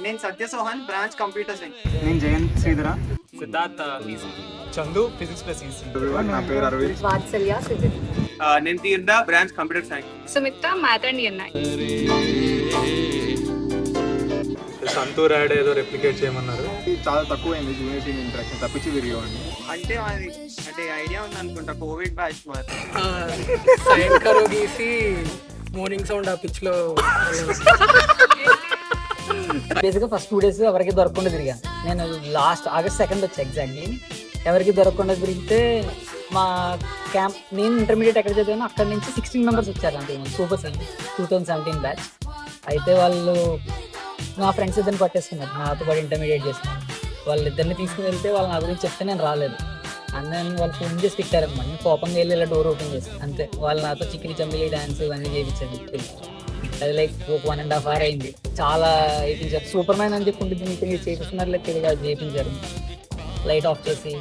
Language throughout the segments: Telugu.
నేను Satya Sohan, branch computer science. నేను Jayant Sridhara. Siddhartha Chandu physics plus EC. నా పేరు అరవింద్. వాత్సల్య సుజిత్. నేను Teertha, branch computer science. Sumitra math and NI. Santoor ad ఏదో రెప్లికేట్ చేయమన్నారు. చాలా తక్కువైంది జూనియర్ సీనియర్ ఇంటరాక్షన్, తప్పించి వీడియో అండి. అంటే అది అంటే ఐడియా ఉంది అనుకుంటా, కోవిడ్ బ్యాచ్ మరి. సైన్ కరో గీసి మార్నింగ్ సౌండ్ ఆ పిచ్ లో బేసిక్గా ఫస్ట్ 2 days ఎవరికి దొరకకుండా తిరిగాను. నేను లాస్ట్ August 2 వచ్చా ఎగ్జాక్ట్లీ. ఎవరికి దొరకకుండా తిరిగితే మా క్యాంప్, నేను ఇంటర్మీడియట్ ఎక్కడ చదివాను అక్కడ నుంచి 16 members వచ్చారు అంతే, సూపర్ సైన్స్ 2017 బ్యాచ్. అయితే వాళ్ళు నా ఫ్రెండ్స్ ఇద్దరిని పట్టేసుకున్నారు, నాతో పాటు ఇంటర్మీడియట్ చేస్తున్నారు. వాళ్ళిద్దరిని తీసుకుని వెళ్తే వాళ్ళు నా గురించి చెప్తే నేను రాలేదు. అందరిని వాళ్ళు ఫోన్ చేసి తిట్టారనమాట. నేను కోపంగా వెళ్ళి ఇలా డోర్ ఓపెన్ చేస్తాను అంతే. వాళ్ళు నాతో చిక్కిరి చంపిలి డాన్స్ ఇవన్నీ చేయించారు. అది లైక్ ఒక 1.5 hour అయింది. చాలా చేయించారు. సూపర్ మ్యాన్ అని చెప్పి ఉంటుంది, మీకు చేపిస్తున్నారు లైక్ తెలియదు, అది చేయించారు. లైట్ ఆఫ్ చేసి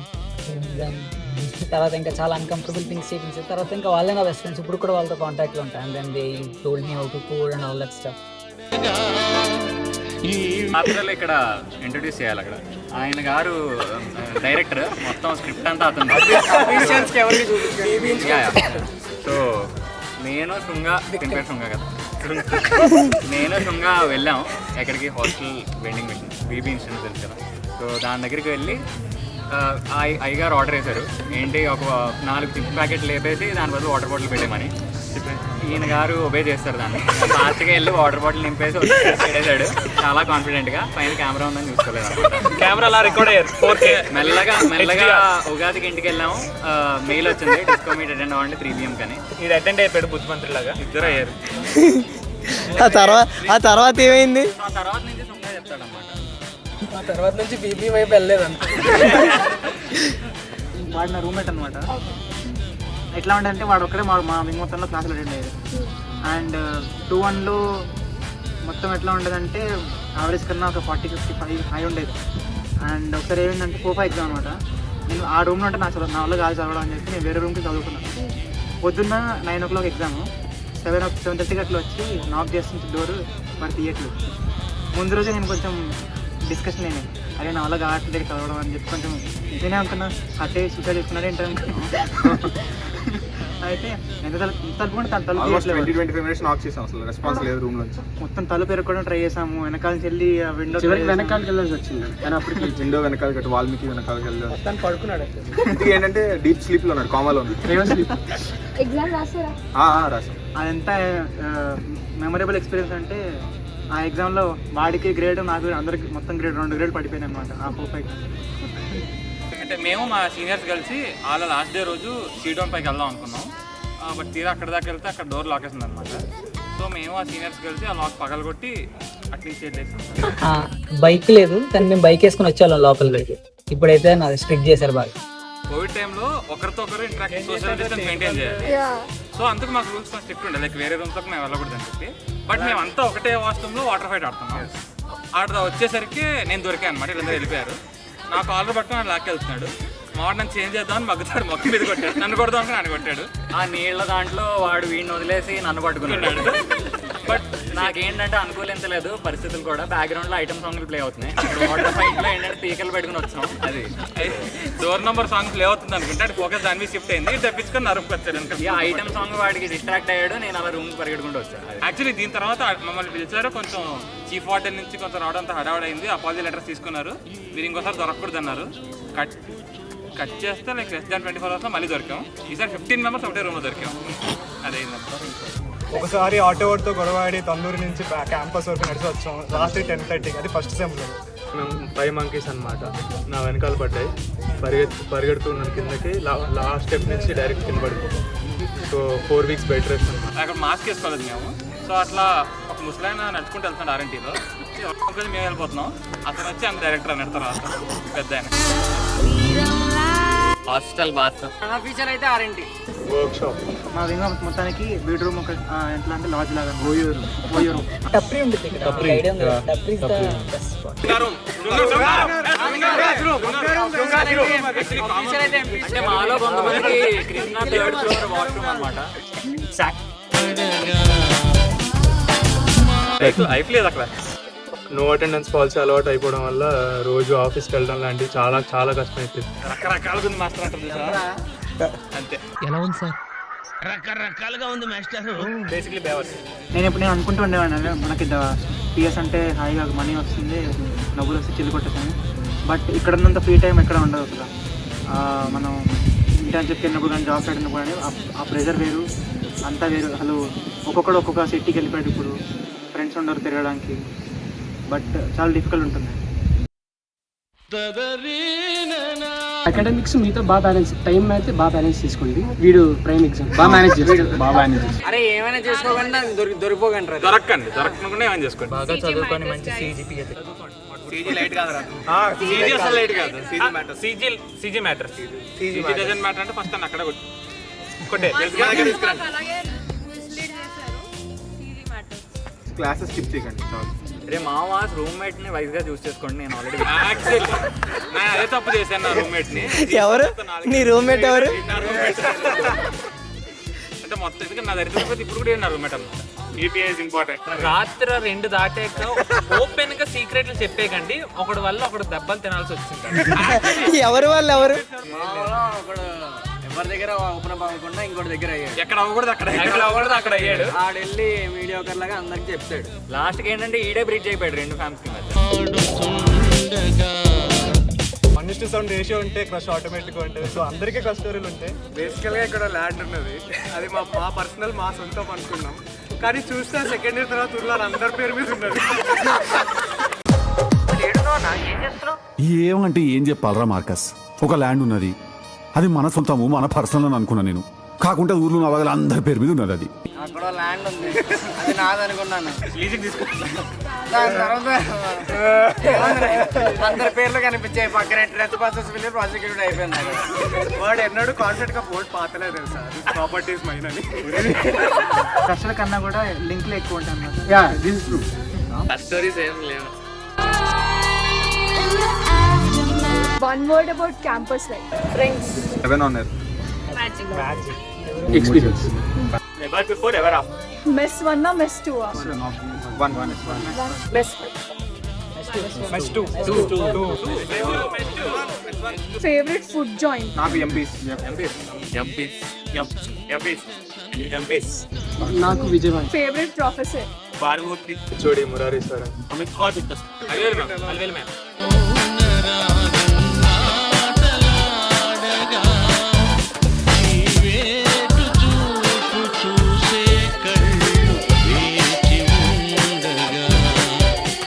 తర్వాత ఇంకా చాలా అన్కంఫర్టబుల్ థింగ్స్ చేయించారు. తర్వాత ఇంకా వాళ్ళే నా బెస్ట్ ఫ్రెండ్స్, ఇప్పుడు కూడా వాళ్ళతో కాంటాక్ట్లో ఉంటాయి. And then they told me how to code and all that stuff. పాత్రలు ఇక్కడ ఇంట్రొడ్యూస్ చేయాలి. అక్కడ ఆయన గారు డైరెక్టర్, మొత్తం స్క్రిప్ట్ అంతా అతను. సో నేను శృంగ, పేరు శృంగ కదా, నేను శృంగ వెళ్ళాం ఎక్కడికి, hostel vending machine BB instant తెలుసు కదా. సో దాని దగ్గరికి వెళ్ళి అయ్యగారు ఆర్డర్ వేశారు, ఏంటి ఒక 4 చిప్ ప్యాకెట్లు లేపేసి దాని బదులు వాటర్ బాటిల్ పెట్టేమని. ఈయన గారు ఒబే చేస్తారు దాన్ని. ఫాస్ట్గా వెళ్ళి వాటర్ బాటిల్ నింపేసి పెట్టేశాడు చాలా కాన్ఫిడెంట్గా. పైన కెమెరా ఉందని చూసుకోలేదు అనమాట. కెమెరా అలా రికార్డ్ అయ్యారు 4K. మెల్లగా ఉగాదికి ఇంటికి వెళ్ళాము. మెయిల్ వచ్చింది, డిస్కో మీట్ అటెండ్ అవ్వండి 3 PM కానీ. ఇది అటెండ్ అయిపోయాడు బుద్ధిమంతుడి లాగా. ఇద్దరు అయ్యారు. ఆ తర్వాత ఏమైంది? ఆ తర్వాత నుంచి సుంగా చెప్తాడనమాట. ఆ తర్వాత నుంచి బీబీ వైపు వెళ్ళలేదంట. వాడు నా రూమ్మేట్ అనమాట. ఎట్లా ఉండంటే వాడు ఒక్కడే మా వింగ్ మొత్తంలో క్లాసులు అటెండ్ అయ్యేది. అండ్ 2-1లో మొత్తం ఎట్లా ఉండేదంటే యావరేజ్ కన్నా ఒక 40-55 హై ఉండేది. అండ్ ఒకసారి ఏమైందంటే 4-5 ఎగ్జామ్ అనమాట. నేను ఆ రూమ్లో ఉంటే నా వల్ల కాదు చదవడం అని చెప్పి నేను వేరే రూమ్కి చదువుకున్నాను. పొద్దున్న 9 o'clock ఎగ్జాము, 7:30 అట్లా వచ్చి నాక్ చేస్తుంది డోర్, మరి తీయట్లేదు. ముందు రోజే నేను కొంచెం డిస్కషన్ అయినాయి, అదే నా వల్ల కావట్లేదు చదవడం అని చెప్పి కొంచెం నేనే అనుకున్నా, అట్టే సూసైడ్ చేసుకున్నాడు ఏంటో అనుకున్నా. అయితే ఎంత తలుపు తలుపు మొత్తం తలుపు ఎరగడం ట్రై చేసాము. వెనకాల చెల్లి విండో వెనకాలకి వెళ్ళాల్సి వచ్చింది, కానీ అప్పటికి విండో వెనకాల కట్టి వాల్మీకి వెనకాలకి వెళ్ళాలి. తను పడుకున్నాడు. ఏంటంటే డీప్ స్లీప్ లో ఉన్నాడు, కామాలో ఉన్నాడు. ఎగ్జామ్ రాసారా? రాసాం. అదంతా మెమరబుల్ ఎక్స్పీరియన్స్. అంటే ఆ ఎగ్జామ్లో వాడికి గ్రేడ్, నాకు అందరికి మొత్తం గ్రేడ్ 2 grade పడిపోయింది అనమాట ఆ 4-5. అంటే మేము మా సీనియర్స్ కలిసి వాళ్ళ లాస్ట్ డే రోజు సీడోన్ పైకి వెళ్దాం అనుకున్నాం. బట్ తీరా అక్కడ దాకా వెళ్తే అక్కడ డోర్ లాక్ వేసింది అనమాట. సో మేము ఆ సీనియర్స్ కలిసి ఆ లాక్ పగలగొట్టి అట్లీస్ట్ వెళ్ళేసాం. బైక్ లేదు కానీ మేము బైక్ వేసుకుని వచ్చేవాళ్ళం లోపలికి. ఇప్పుడైతే నాది స్ట్రిక్ట్ చేశారు బాగా. కోవిడ్ టైంలో ఒకరితో ఒకరు ఇంటరాక్షన్, సోషల్ డిస్టెన్స్ మెయింటైన్ చేయాలి. సో అందుకు మాకు రూల్స్ స్ట్రిక్ట్ ఉండే, లైక్ వేరే రూమ్స్లోకి మేము వెళ్ళకూడదు అని చెప్పి. బట్ మేమంతా ఒకటే వాష్రూమ్లో వాటర్ ఫైట్ ఆడుతున్నాం. ఆడ వచ్చేసరికి నేను దొరికాను అనమాట, వీళ్ళందరూ వెళ్ళిపోయారు. నాకు ఆర్డర్ పట్టుకుని ఆయన లాక్కి వెళ్తున్నాడు. మావాడు నన్ను చేంజ్ చేద్దామని మగ్గుతాడు, మొక్క మీద కొట్టాడు. నన్ను కొడదాం అనుకుని ఆయన కొట్టాడు. ఆ నీళ్ళ దాంట్లో వాడు వీడిని వదిలేసి నన్ను పట్టుకున్నాడు. బట్ నాకేంటంటే అనుకూలించలేదు పరిస్థితులు కూడా. బ్యాక్గ్రౌండ్లో ఐటమ్ సాంగ్లు ప్లే అవుతున్నాయి. వాటర్ ఫైట్లో ఏంటంటే పీకలు పెట్టుకుని వచ్చాం. అది డోర్ నెంబర్ సాంగ్ ప్లే అవుతుంది అనుకుంటే అది ఫోకస్ దాని మీద షిఫ్ట్ అయింది, తెప్పించుకొని నరుపు వచ్చాడు. ఈ ఐటమ్ సాంగ్ వాడికి డిస్ట్రాక్ట్ అయ్యాడు, నేను అలా రూమ్కి పరిగెడుకుంటూ వచ్చాను. యాక్చువల్లీ దీని తర్వాత మమ్మల్ని పిలిచారు, కొంచెం చీఫ్ వార్డెన్ నుంచి కొంచెం రావడంతో హడావడైంది. అపాలజీ లెటర్స్ తీసుకున్నారు, మీరు ఇంకోసారి దొరకకూడదు అన్నారు. కట్ చేస్తే లైక్ less than 24 hours మళ్ళీ దొరికాం. ఈసారి 15 members ఒకటే రూమ్లో దొరికాం. అదేంటంటే ఒకసారి ఆటో వాడితో గొడవాడి తందూరు నుంచి క్యాంపస్ వరకు నడిచి వచ్చాం రాత్రి 10:30కి. అది ఫస్ట్ సెమ్లో. మేము 5 monkeys అనమాట. నా వెనకాల పడ్డాయి, పరిగెడుతున్నాను కిందకి. లాస్ట్ స్టెప్ నుంచి డైరెక్ట్ కింద పడిపోతాం. సో 4 weeks బెడ్ రెస్ట్ అనమాట. అక్కడ మాస్క్ వేసుకోలేదు మేము. సో అట్లా ఒక ముసలాయన నడుచుకుంటూ వెళ్తున్నాడు ఆర్ఎన్టీలో. మేము వెళ్ళిపోతున్నాం. అతను వచ్చి అంత డైరెక్టర్ అని తర్వాత పెద్ద ఆయన. Hostel bath. నా ఫ్యూచర్ అయితే ఆర్ఎంటి. Workshop. మా వింగ్ మొత్తానికి బెడ్రూమ్ ఒక ఎట్లా అంటే లాడ్జ్ లాగా ఓయూరు టప్రీ ఉంటుంది ఇక్కడ. ఐడియా ఉంది కదా? టప్రీ ఇస్ ద బెస్ట్ స్పాట్. అంటే మాలో కొంతమందికి కృష్ణ థర్డ్ ఫ్లోర్ వాష్రూమ్ అన్నమాట. లైఫ్ లేదు అక్కడ. నో అటెండెన్స్ పాలసీ అలవాటు అయిపోవడం వల్ల రోజు ఆఫీస్కి వెళ్ళడం లాంటివి చాలా చాలా కష్టం అయిపోయింది. రకరకాలుగా ఉంది మాస్టర్ అంటారు చూసారా? అంతే. ఎలా ఉంది సార్? బేసిక్లీ బేవర్స్. నేను అనుకుంటూ ఉండేవాడిని మనకి పిఎస్ అంటే హాయిగా మనీ వస్తుంది, డబ్బులు వస్తే చిల్లు కొట్టేసాను. బట్ ఇక్కడ ఉన్నంత ఫ్రీ టైం ఎక్కడ ఉండదు అసలు. మనం ఇంటర్న్షిప్కి వెళ్ళినప్పుడు కానీ జాబ్స్ వెళ్ళినప్పుడు కానీ ఆ ప్రెషర్ వేరు, అంతా వేరు. అసలు ఒక్కొక్కడు ఒక్కొక్క సిటీకి వెళ్ళిపోయాడు. ఇప్పుడు ఫ్రెండ్స్ ఉండరు తిరగడానికి. బట్ చాలా డిఫికల్ట్ ఉంటుంది. అకాడమిక్స్ మీతో బాగా బ్యాలెన్స్, టైం అయితే బాగా బ్యాలెన్స్ చేసుకోండి. వీడు ప్రైమ్ ఎగ్జామ్ బాగా మేనేజ్ చేస్తాడు. అరే ఏమైనా చేసుకోకుండా దొరికిపోకండి. దొరకకుండా ఏమైనా చేసుకోండి. బాగా చదువుకొని మంచి CGPA సీజీ లైట్ కాదురా. సీజీ అసలు లైట్ కాదు. CG matter. CG doesn't matter అంటే ఫస్ట్ అక్కడ కొట్టే క్లాసెస్ స్కిప్ చేయకండి. రే మావా రూమ్మేట్ ని వైజ్ గా చూస్ చేసుకోండి. నేను ఆల్రెడీ అదే తప్పు చేశాను. నా రూమ్మేట్ ని. ఎవరు నీ రూమ్మేట్? ఎవరు అంటే మొత్తం ఎందుకంటే నా దరిద్రపోతే ఇప్పుడు కూడా నా రూమ్మేట్ అన్నమాట. EPI important. రాత్రి 2 దాటాక ఓపెన్ గా సీక్రెట్లు చెప్పేకండి. ఒకటి వల్ల ఒకటి దెబ్బలు తినాల్సి వచ్చింది. ఎవరు వాళ్ళు? ఎవరు ఎవరి దగ్గర ఓపెన్ అవ్వకుండా ఇంకోటి దగ్గర అయ్యాడు. ఎక్కడ అవ్వకూడదు అక్కడ అయ్యాడు. ఆడెళ్ళి మీడియోకర్ లాగా అందరికి చెప్తాడు. లాస్ట్ కి ఏంటంటే ఈడే బ్రిడ్జ్ అయిపోయాడు 2 ఫ్యాన్స్ కి మధ్య. 1:7 రేషియో ఉంటే క్రష్ ఆటోమేటిక్గా ఉంటుంది. సో అందరికీ క్రష్ స్టోరీలు ఉంటాయి. బేసికల్గా ఇక్కడ ల్యాండ్ ఉన్నది. అది మా పర్సనల్ మా సొంతం అనుకున్నాం. కానీ చూస్తే సెకండ్ ఇయర్ తర్వాత ఊర్లో అందరి పేరు మీద ఉన్నది. ఏమంటే ఏం చెప్పాలరా మార్కస్? ఒక ల్యాండ్ ఉన్నది, అది మన సొంతము, మన పర్సనల్ అని అనుకున్నా నేను. కాకుండా ఊర్లో నవగల అందరి పేరు మీద ఉన్నది. అది అక్కడ ల్యాండ్ ఉంది, అది నాదనుకున్నాను. దాని తర్వాత అందరి పేర్లు కనిపించాయి పక్కన. డ్రెస్ బస్సెస్ వెళ్ళి ప్రాసిక్యూట్ అయిపోయింది. వాడు ఎన్నడూ కాన్సెప్ట్ గా బోర్డు పాతలే తెలుసా? ప్రాపర్టీస్ మైన్ అని. కష్టాల కన్నా కూడా లింక్లు ఎక్కువ ఉంటాయి. స్టోరీస్ ఏం లేవు. One word about campus life. Friends. 7 on it. Magic. Experience? Never before, ever after. Mess 1 or mess 2? One. Mess 1. Mess 2. Favorite food joint? నాకు ఎంపీస్. నాకు విజయవాడ. Favorite professor? చూడి మురారి సార్. అల్వేల్ మ్యామ్.